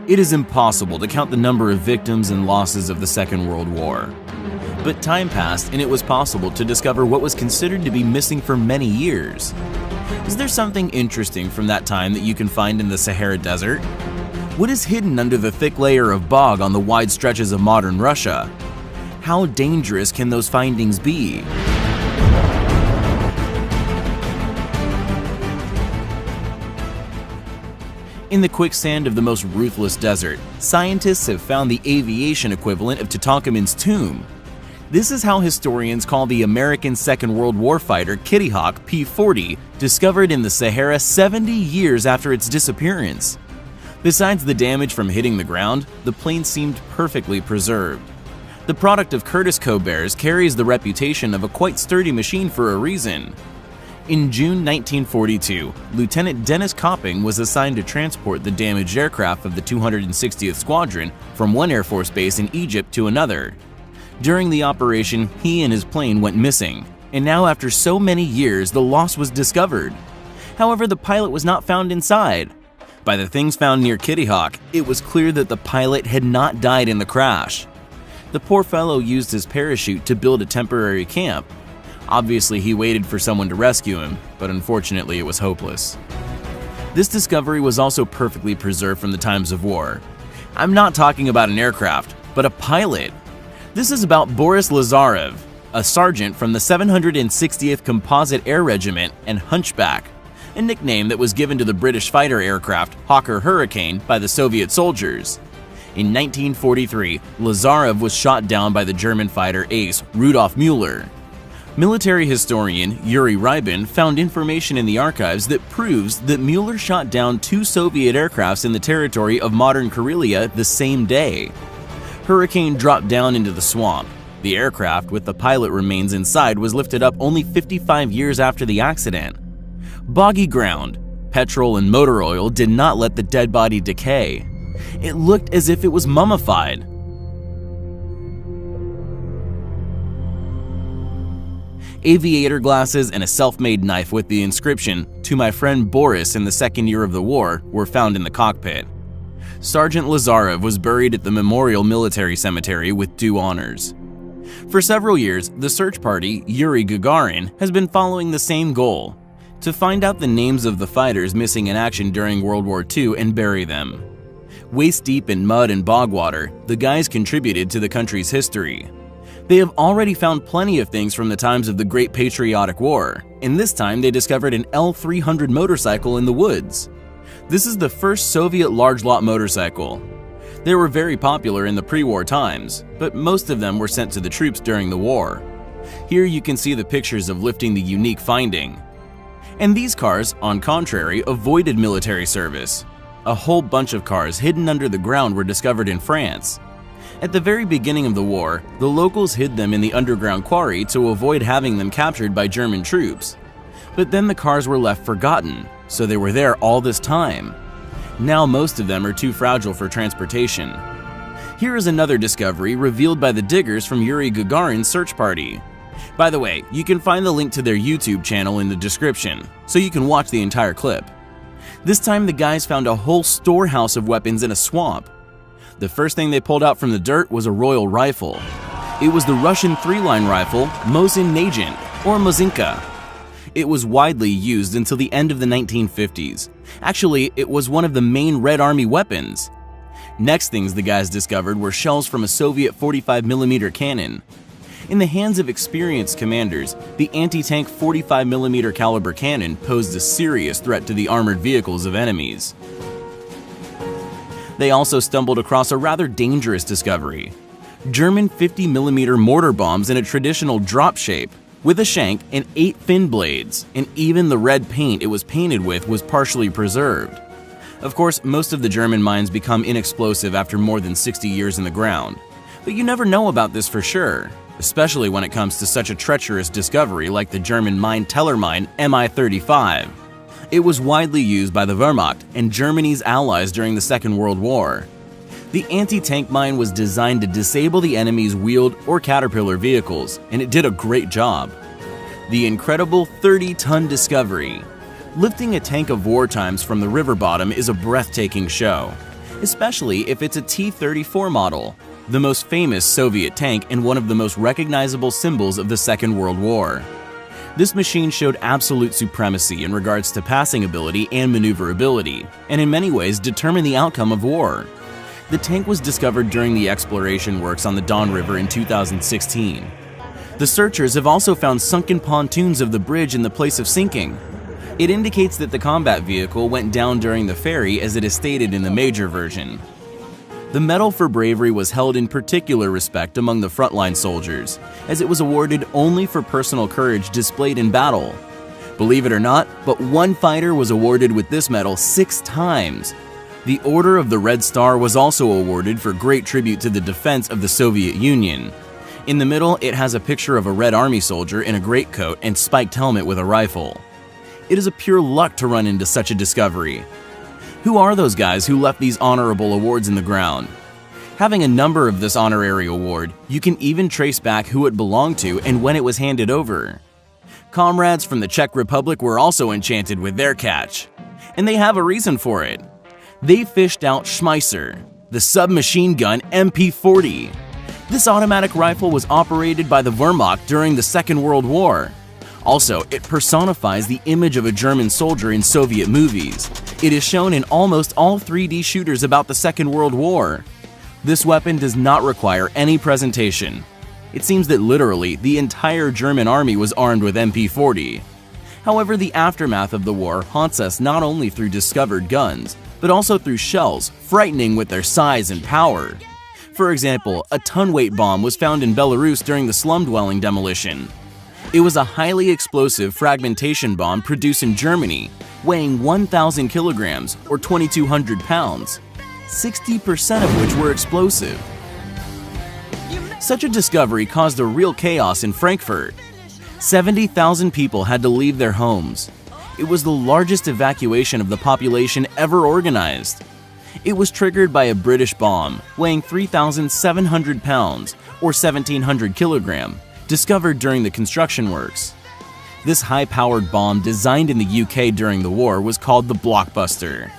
It is impossible to count the number of victims and losses of the Second World War. But time passed and it was possible to discover what was considered to be missing for many years. Is there something interesting from that time that you can find in the Sahara Desert? What is hidden under the thick layer of bog on the wide stretches of modern Russia? How dangerous can those findings be? In the quicksand of the most ruthless desert, scientists have found the aviation equivalent of Tutankhamun's tomb. This is how historians call the American Second World War fighter Kitty Hawk P-40, discovered in the Sahara 70 years after its disappearance. Besides the damage from hitting the ground, the plane seemed perfectly preserved. The product of Curtiss Co-Bears carries the reputation of a quite sturdy machine for a reason. In June 1942, Lieutenant Dennis Copping was assigned to transport the damaged aircraft of the 260th Squadron from one Air Force base in Egypt to another. During the operation, he and his plane went missing, and now after so many years, the loss was discovered. However, the pilot was not found inside. By the things found near Kitty Hawk, it was clear that the pilot had not died in the crash. The poor fellow used his parachute to build a temporary camp. Obviously, he waited for someone to rescue him, but unfortunately it was hopeless. This discovery was also perfectly preserved from the times of war. I'm not talking about an aircraft, but a pilot. This is about Boris Lazarev, a sergeant from the 760th Composite Air Regiment and Hunchback, a nickname that was given to the British fighter aircraft Hawker Hurricane by the Soviet soldiers. In 1943, Lazarev was shot down by the German fighter ace Rudolf Müller. Military historian Yuri Rybin found information in the archives that proves that Müller shot down 2 Soviet aircrafts in the territory of modern Karelia the same day. Hurricane dropped down into the swamp. The aircraft, with the pilot remains inside, was lifted up only 55 years after the accident. Boggy ground, petrol and motor oil did not let the dead body decay. It looked as if it was mummified. Aviator glasses and a self-made knife with the inscription, "To my friend Boris in the second year of the war," were found in the cockpit. Sergeant Lazarev was buried at the Memorial Military Cemetery with due honors. For several years, the search party, Yuri Gagarin, has been following the same goal: to find out the names of the fighters missing in action during World War II and bury them. Waist-deep in mud and bog water, the guys contributed to the country's history. They have already found plenty of things from the times of the Great Patriotic War, and this time they discovered an L-300 motorcycle in the woods. This is the first Soviet large-lot motorcycle. They were very popular in the pre-war times, but most of them were sent to the troops during the war. Here you can see the pictures of lifting the unique finding. And these cars, on contrary, avoided military service. A whole bunch of cars hidden under the ground were discovered in France. At the very beginning of the war, the locals hid them in the underground quarry to avoid having them captured by German troops. But then the cars were left forgotten, so they were there all this time. Now most of them are too fragile for transportation. Here is another discovery revealed by the diggers from Yuri Gagarin's search party. By the way, you can find the link to their YouTube channel in the description, so you can watch the entire clip. This time the guys found a whole storehouse of weapons in a swamp. The first thing they pulled out from the dirt was a Royal rifle. It was the Russian 3-line rifle Mosin Nagant, or Mosinka. It was widely used until the end of the 1950s. Actually, it was one of the main Red Army weapons. Next things the guys discovered were shells from a Soviet 45mm cannon. In the hands of experienced commanders, the anti-tank 45mm caliber cannon posed a serious threat to the armored vehicles of enemies. They also stumbled across a rather dangerous discovery: German 50mm mortar bombs in a traditional drop shape, with a shank and 8 fin blades, and even the red paint it was painted with was partially preserved. Of course, most of the German mines become inexplosive after more than 60 years in the ground, but you never know about this for sure, especially when it comes to such a treacherous discovery like the German mine Tellermine Mi-35. It was widely used by the Wehrmacht and Germany's allies during the Second World War. The anti-tank mine was designed to disable the enemy's wheeled or caterpillar vehicles, and it did a great job. The incredible 30-ton discovery. Lifting a tank of war times from the river bottom is a breathtaking show. especially if it's a T-34 model, the most famous Soviet tank and one of the most recognizable symbols of the Second World War. This machine showed absolute supremacy in regards to passing ability and maneuverability, and in many ways determined the outcome of war. The tank was discovered during the exploration works on the Don River in 2016. The searchers have also found sunken pontoons of the bridge in the place of sinking. It indicates that the combat vehicle went down during the ferry, as it is stated in the major version. The Medal for Bravery was held in particular respect among the frontline soldiers, as it was awarded only for personal courage displayed in battle. Believe it or not, but one fighter was awarded with this medal 6 times. The Order of the Red Star was also awarded for great tribute to the defense of the Soviet Union. In the middle, it has a picture of a Red Army soldier in a greatcoat and spiked helmet with a rifle. It is a pure luck to run into such a discovery. Who are those guys who left these honorable awards in the ground? Having a number of this honorary award, you can even trace back who it belonged to and when it was handed over. Comrades from the Czech Republic were also enchanted with their catch, and they have a reason for it. They fished out Schmeisser, the submachine gun MP40. This automatic rifle was operated by the Wehrmacht during the Second World War. Also, it personifies the image of a German soldier in Soviet movies. It is shown in almost all 3D shooters about the Second World War. This weapon does not require any presentation. It seems that literally the entire German army was armed with MP40. However, the aftermath of the war haunts us not only through discovered guns, but also through shells, frightening with their size and power. For example, a ton-weight bomb was found in Belarus during the slum-dwelling demolition. It was a highly explosive fragmentation bomb produced in Germany, weighing 1,000 kilograms or 2,200 pounds, 60% of which were explosive. Such a discovery caused a real chaos in Frankfurt. 70,000 people had to leave their homes. It was the largest evacuation of the population ever organized. It was triggered by a British bomb weighing 3,700 pounds or 1,700 kilograms, discovered during the construction works. This high-powered bomb designed in the UK during the war was called the Blockbuster.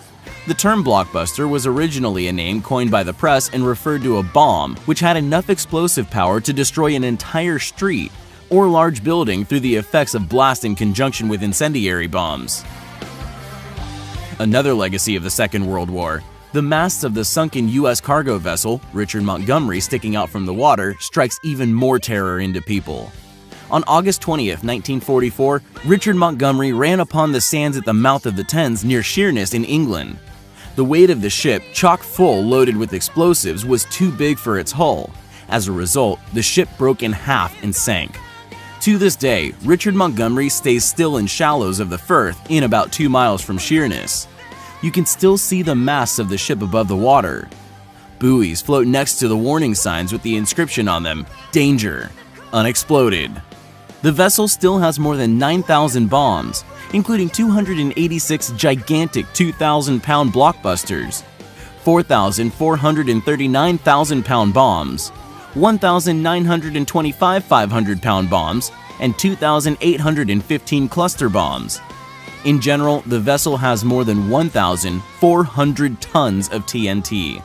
The term blockbuster was originally a name coined by the press and referred to a bomb which had enough explosive power to destroy an entire street or large building through the effects of blast in conjunction with incendiary bombs. Another legacy of the Second World War, the masts of the sunken U.S. cargo vessel, Richard Montgomery, sticking out from the water, strikes even more terror into people. On August 20th, 1944, Richard Montgomery ran upon the sands at the mouth of the Thames near Sheerness in England. The weight of the ship, chock full loaded with explosives, was too big for its hull. As a result, the ship broke in half and sank. To this day, Richard Montgomery stays still in shallows of the Firth in about 2 miles from Sheerness. You can still see the masts of the ship above the water. Buoys float next to the warning signs with the inscription on them, "Danger, Unexploded." The vessel still has more than 9,000 bombs, including 286 gigantic 2,000-pound blockbusters, 4,439 1,000-pound bombs, 1,925 500-pound bombs, and 2,815 cluster bombs. In general, the vessel has more than 1,400 tons of TNT.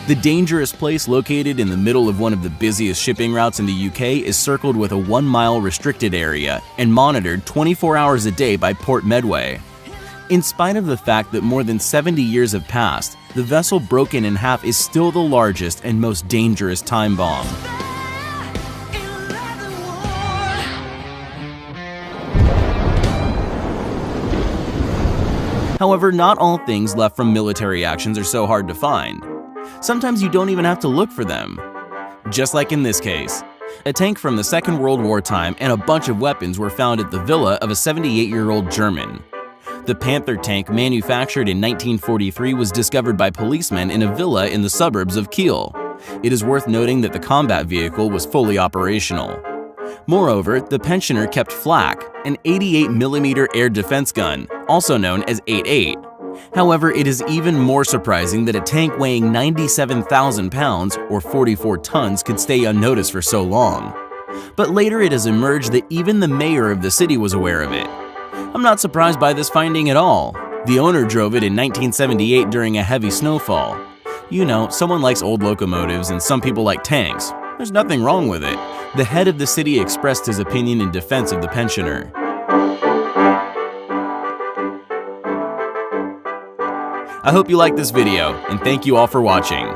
The dangerous place, located in the middle of one of the busiest shipping routes in the UK, is circled with a 1-mile restricted area and monitored 24 hours a day by Port Medway. In spite of the fact that more than 70 years have passed, the vessel broken in half is still the largest and most dangerous time bomb. However, not all things left from military actions are so hard to find. Sometimes you don't even have to look for them. Just like in this case. A tank from the Second World War time and a bunch of weapons were found at the villa of a 78-year-old German. The Panther tank, manufactured in 1943, was discovered by policemen in a villa in the suburbs of Kiel. It is worth noting that the combat vehicle was fully operational. Moreover, the pensioner kept Flak, an 88mm air defense gun, also known as 88. However, it is even more surprising that a tank weighing 97,000 pounds, or 44 tons, could stay unnoticed for so long. But later it has emerged that even the mayor of the city was aware of it. I'm not surprised by this finding at all. The owner drove it in 1978 during a heavy snowfall. You know, someone likes old locomotives and some people like tanks. There's nothing wrong with it. The head of the city expressed his opinion in defense of the pensioner. I hope you liked this video, and thank you all for watching.